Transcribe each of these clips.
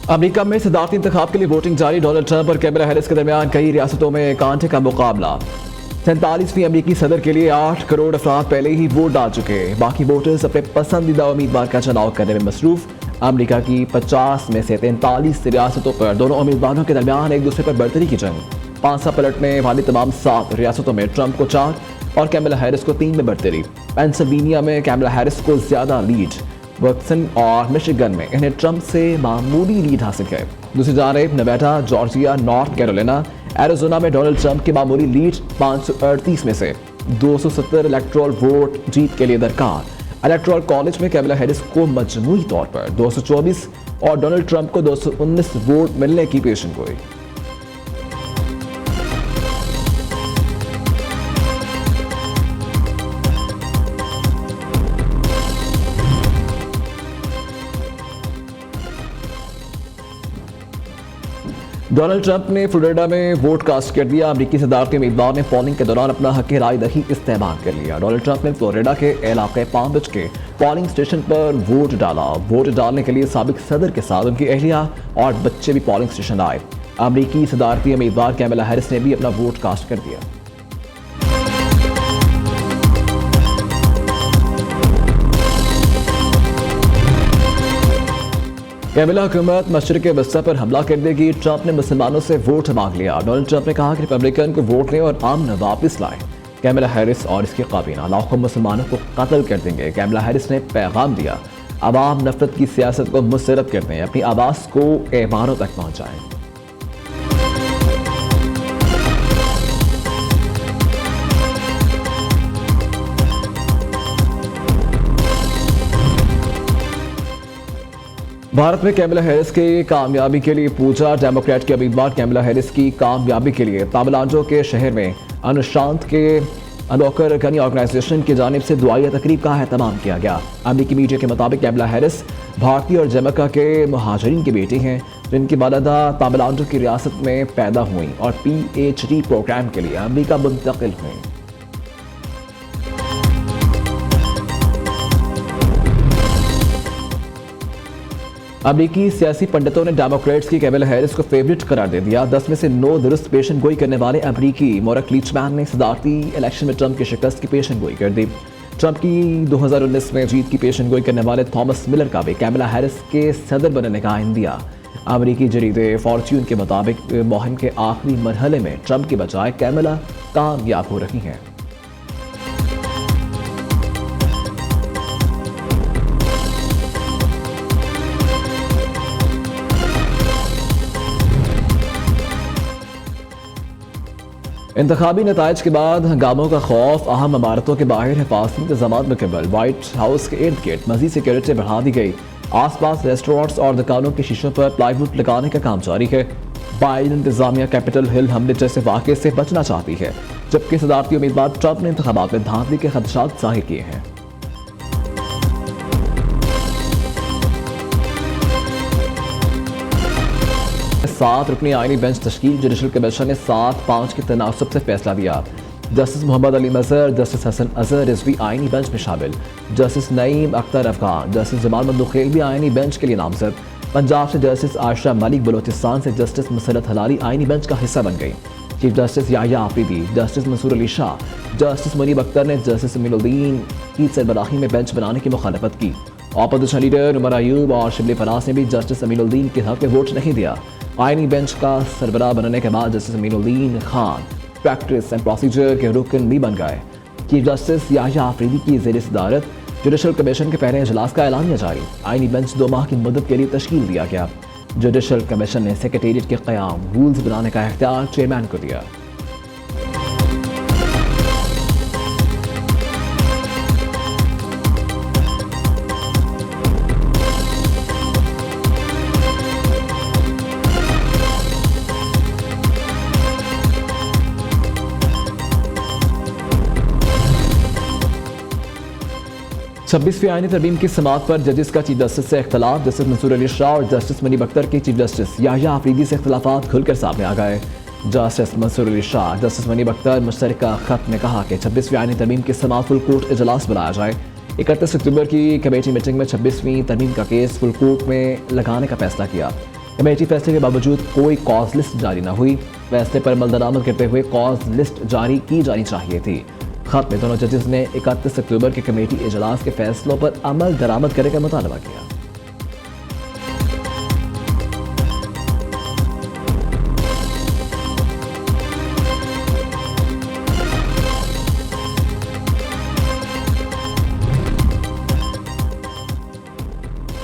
America में सदारती इंतखाब के लिए वोटिंग जारी। डोनाल्ड ट्रंप और कैमला हैरिस के दरमियान कई रियासतों में कांटे का मुकाबला। 47वीं अमेरिकी सदर के लिए 8 करोड़ अफराद पहले ही वोट डाल चुके हैं। बाकी वोटर्स अपने पसंदीदा उम्मीदवार का चुनाव करने में मसरूफ। अमेरिका की 50 में से 43 रियासतों पर दोनों उम्मीदवारों के दरमियान एक दूसरे पर बढ़तरी की जंग। पांसा पलटने वाली तमाम 7 रियासतों में ट्रंप को 4 और कैमला हैरिस को 3 में बढ़तरी। पेंसिल्वेनिया में कैमला हैरिस को ज्यादा लीड। वर्कसन और मिशिगन में इन्हें ट्रंप से मामूली लीड हासिल है। दूसरी जानिब Nevada, Georgia, north Carolina, Arizona में डोनाल्ड ट्रंप की मामूली लीड 538 में से 270 इलेक्टोरल वोट जीत के लिए दरकार। इलेक्टोरल कॉलेज में कैमला हैरिस को मजमूई तौर पर 224 और डोनाल्ड ट्रंप को 219 वोट मिलने की पेशेंगोई। डोनाल्ड ट्रंप ने फ्लोरिडा में वोट कास्ट कर दिया। अमेरिकी सदारती उम्मीदवार ने पोलिंग के दौरान अपना हक राय दही इस्तेमाल कर लिया। डोनाल्ड ट्रंप ने फ्लोरिडा के इलाके पाम बीच के पोलिंग स्टेशन पर वोट डाला। वोट डालने के लिए साबिक सदर के साथ उनकी अहलिया और बच्चे भी पोलिंग स्टेशन आए। अमेरिकी सदारती उम्मीदवार कैमला हैरिस ने भी अपना वोट कास्ट कर दिया। कैमला हुकूमत मशरिक़ वस्ता पर हमला कर देगी। ट्रंप ने मुसलमानों से वोट मांग लिया। डोनाल्ड ट्रंप ने कहा कि रिपब्लिकन को वोट लें और अमन वापस लाएं। कैमला हैरिस और इसकी काबीना लाखों मुसलमानों को कत्ल कर देंगे। कैमला हैरिस ने पैगाम दिया, अवाम नफरत की सियासत को मुस्तरद कर दें, अपनी आवाज़ को ऐवानों तक पहुँचाएं। भारत में कैमला हैरिस की कामयाबी के लिए पूजा। डेमोक्रेट के उम्मीदवार कैमला हैरिस की कामयाबी के लिए तमिलनाडु के शहर में अनुशांत के अनोकर गनी ऑर्गेनाइजेशन की जानिब से दुआया तकरीब का एहतमाम किया गया। अमेरिकी मीडिया के मुताबिक कैमला हैरिस भारतीय और जमैका के महाजरीन की बेटी हैं, जिनकी वालिदा तमिलनाडु की रियासत में पैदा हुई और PhD प्रोग्राम के लिए अमेरिका मुंतकिल हुई। अमेरिकी सियासी पंडितों ने डेमोक्रेट्स की कैमला हैरिस को फेवरेट करार दे दिया। 10 में से 9 दुरुस्त पेशन गोई करने वाले अमेरिकी मोरक लीचमैन ने सदारती इलेक्शन में ट्रंप की शिकस्त की पेशन गोई कर दी। ट्रंप की 2019 में जीत की पेशन गोई करने वाले थॉमस मिलर का भी कैमला हैरिस के सदर बनने का इन दिया। अमेरिकी जरीदे फॉर्च्यून के मुताबिक मुहिम के आखिरी मरहले में ट्रंप के बजाय कैमला कामयाब हो रही हैं। इंतखाबी नताइज के बाद हंगामों का खौफ। अहम इमारतों के बाहर हिफाजती इंतजाम मुकम्मल। व्हाइट हाउस के इर्द गिर्द मजीद सिक्योरिटी बढ़ा दी गई। आसपास रेस्टोरेंट्स और दुकानों के शीशों पर प्लाईवुड लगाने का काम जारी है। बाइडेन इंतजामिया कैपिटल हिल हमले जैसे वाक़े से बचना चाहती है, जबकि सदारती उम्मीदवार ट्रंप ने इंतखाबात में धांधली के खदशात जाहिर किए हैं। सात रुकनी आईनी बेंच तश्कील। जुडिशल कमीशन ने 7-5 के तनासब से फैसला दिया। जस्टिस मोहम्मद अली मजहर, जस्टिस हसन अजहर रिजवी आईनी बेंच में शामिल। जस्टिस नईम अख्तर अफगान, जस्टिस जमाल मंदुखेल भी आईनी बेंच के लिए नामजद। पंजाब से जस्टिस आयशा मलिक, बलोचिस्तान से जस्टिस मसरत हलाली आईनी बेंच का हिस्सा बन गई। Chief justice Yahya Afridi, justice Mansoor Ali Shah, justice Munib Akhtar ने जस्टिस अमीनुद्दीन की सरबराही में बेंच बनाने की मुखालफत की। अपोजिशन लीडर उमर अयूब और शिबली फराज ने भी जस्टिस अमीनुद्दीन के हक में वोट नहीं दिया। आईनी बेंच का सरबराह बनने के बाद justice Aminuddin Khan practice and procedure के रुकन भी बन गए। चीफ जस्टिस याहिया आफरीदी की ज़ेर सदारत जुडिशल कमीशन के पहले इजलास का ऐलानिया जारी। आईनी बेंच 2 माह की मुद्दत के लिए तश्कील दिया गया। जुडिशल कमीशन ने सेक्रेटेरिएट के क़याम, रूल्स बनाने का इख्तियार चेयरमैन को दिया। छब्बीसवीं आईनी तरमीम की समाअत पर जजेस का चीफ जस्टिस से इख्तलाफ। जस्टिस मंसूर अली शाह और जस्टिस मुनीब अख्तर की चीफ जस्टिस याहिया आफरीदी से इख्तलाफात खुलकर सामने आ गए। जस्टिस मंसूर अली शाह, जस्टिस मुनीब अख्तर मुश्तरका खत में कहा कि 26वीं आईनी तरमीम की समाअत फुल कोर्ट इजलास बुलाया जाए। 31 अक्टूबर की कमेटी मीटिंग में 26वीं तरमीम का केस फुल कोर्ट में लगाने का फैसला किया। कमेटी फैसले के बावजूद कोई कॉज लिस्ट जारी न हुई। फैसले पर अमल दरामद करते हुए कॉज लिस्ट जारी की जानी चाहिए थी। खत में दोनों जजेस ने 31 अक्टूबर के कमेटी इजलास के फैसलों पर अमल दरामद करने का मुतालबा किया।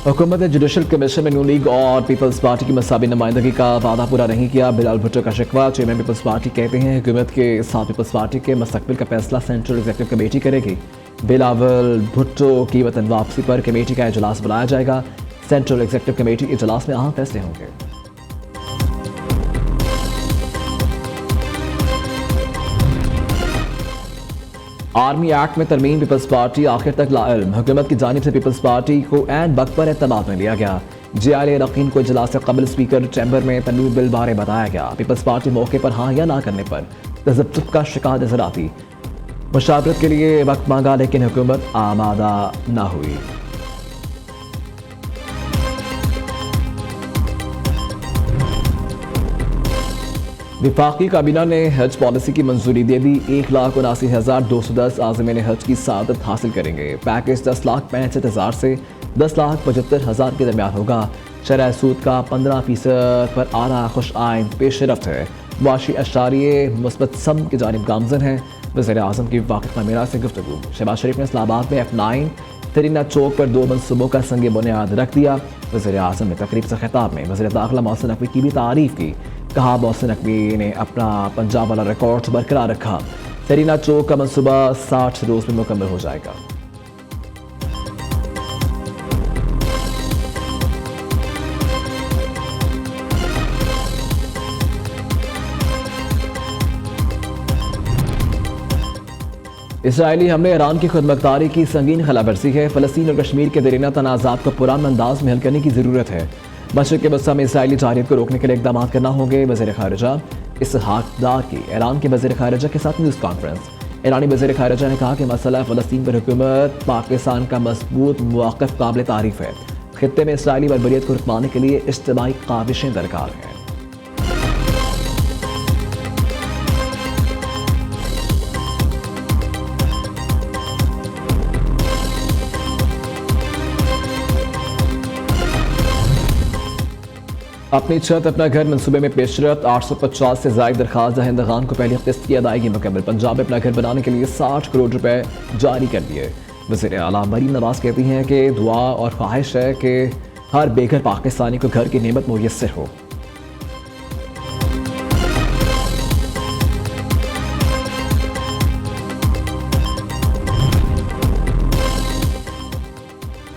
हुकूमत ने जुडिशल कमीशन में नून लीग और पीपल्स पार्टी की मसाबी नुमाइंदगी का वादा पूरा नहीं किया। बिलावल भुट्टो का शिकवा। चेयरमैन पीपल्स पार्टी कहते हैं हुकूमत के साथ पीपल्स पार्टी के मुस्तकबिल का फैसला सेंट्रल एग्जीक्यूटिव कमेटी करेगी। बिलावल भुट्टो की वतन वापसी पर कमेटी का इजलास बुलाया जाएगा। सेंट्रल एग्जीक्यूटिव कमेटी इजलास में अहम फैसले होंगे। आर्मी एक्ट में तरमीम पीपल्स पार्टी आखिर तक लाइल्म। हुकूमत की जानिब से पीपल्स पार्टी को एन वक्त पर एतमाद में लिया गया। JLA रकीन को इजलास से कबल स्पीकर चैम्बर में तरमीमी बिल बारे बताया गया। पीपल्स पार्टी मौके पर हाँ या ना करने पर तजब्जुब का शिकार नजर आती। मुशावरत के लिए वक्त मांगा लेकिन हुकूमत आमादा न हुई। विफाकी काबीना ने हज पॉलिसी की मंजूरी दे दी। 1,79,210 आज़मीन हज की सादत हासिल करेंगे। पैकेज 10,65,000 से 10,75,000 के दरमियान होगा। शरह सूद का 15% पर आरा खुश आइन पेश रफ्त है। वाशी अशारिये मुस्बत सम की जानिब गामजन है। वज़ीर आज़म की वाक़िफ़ कामेरा से गुफ्तगू। शहबाज शरीफ ने इस्लामाबाद में F9 तरीना चौक पर 2 मनसूबों का संग बुनियाद रख दिया। वज़ीर आज़म ने तकरीब से खिताब में वज़ीर दाखिला मोहसिन नकवी की भी तारीफ़ की। कहा मोहसिन नकवी ने अपना पंजाब वाला रिकॉर्ड बरकरार रखा। तरीना चौक का मनसूबा 60 रोज़ में मुकम्मल हो जाएगा। इसराइली हमले ईरान की खुदमुख्तारी की संगीन खिलाफवर्जी है। फ़लस्तीन और कश्मीर के दरीना तनाज़ात को पुरान अंदाज में हल करने की ज़रूरत है। मशरिक़ के वस्ता में इसराइली जारियत को रोकने के लिए इक़दाम करना होंगे। वज़ीर ख़ारिजा इसहाक़ डार की ईरान के वज़ीर ख़ारिजा के साथ न्यूज़ कॉन्फ्रेंस। ईरानी वज़ीर ख़ारिजा ने कहा कि मसला फ़लस्तीन पर हुकूमत पाकिस्तान का मज़बूत मौक़िफ़ काबिल तारीफ़ है। ख़ित्ते में इसराइली बर्बरियत को रुकवाने के लिए इज्तिमाई काविशें दरकार हैं। अपनी छत अपना घर मनसूबे में पेशरफ्त। 850 से ज़ायद दरखास्त दहिंदगान को पहली किस्त की अदायगी मुकम्मल। पंजाब में अपना घर बनाने के लिए 60 करोड़ रुपए जारी कर दिए। वज़ीर आला मरीम नवाज कहती हैं कि दुआ और ख्वाहिश है कि हर बेघर पाकिस्तानी को घर की नेमत मुयस्सर हो।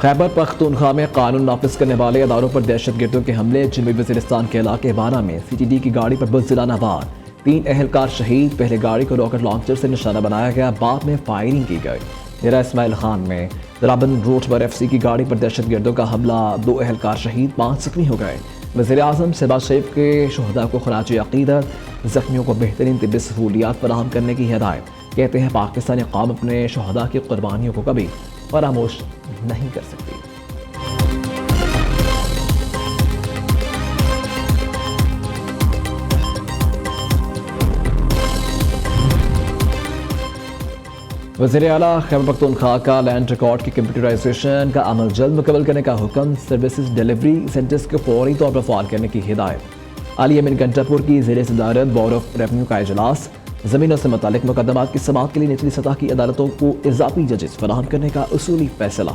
खैबर पख्तूनख्वा में कानून नाफिज करने वाले अदारों पर दहशतगर्दों के हमले। जनूबी वज़ीरिस्तान के इलाके बारा में CTD की गाड़ी पर बुज़दिलाना वार। 3 अहलकार शहीद। पहले गाड़ी को रॉकेट लॉन्चर से निशाना बनाया गया, बाद में फायरिंग की गई। डेरा इस्माइल खान में राबन रोड पर FC की गाड़ी पर दहशतगर्दों का हमला। 2 अहलकार शहीद, 5 जख्मी हो गए। वज़ीर आज़म शहबाज शरीफ के शुहदा को खराज अक़ीदत। जख्मियों को बेहतरीन तिब्बी सहूलियात फराहम करने की हिदायत। कहते हैं पाकिस्तानी कौम अपने शुहदा की कुर्बानियों को कभी फरामोश नहीं कर सकती। वज़ीर आला खैबर पख्तूनख्वा का लैंड रिकॉर्ड की कंप्यूटराइजेशन का अमल जल्द मुकम्मल करने का हुक्म। सर्विसेज डिलीवरी सेंटर्स को फौरी तौर पर फ़ाल करने की हिदायत। आली अमीन घंटापुर की ज़ेर सदारत बोर्ड ऑफ रेवेन्यू का इजलास। ज़मीनों से मुतालिक मुकदमात की समाअत के लिए निचली सतह की अदालतों को इजाफी जजेस फराहम करने का उसूली फैसला।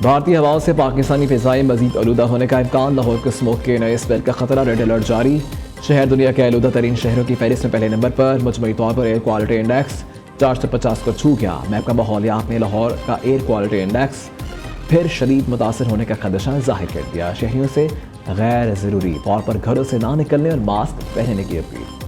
भारतीय हवाओं से पाकिस्तानी फ़िज़ाएं मज़ीद आलूदा होने का इम्कान। लाहौर को स्मोक के नए स्पेल का खतरा। रेड अलर्ट जारी। शहर दुनिया के आलूदा तरीन शहरों की फहरिस्त में पहले नंबर पर। मजमूई तौर पर एयर क्वालिटी इंडेक्स 450 को छू गया। महकमा माहौलियात ने लाहौर का एयर क्वालिटी इंडेक्स फिर शदीद मुतासर होने का खदशा जाहिर कर दिया। शहरियों से गैर ज़रूरी तौर पर घरों से ना निकलने और मास्क पहनने की अपील।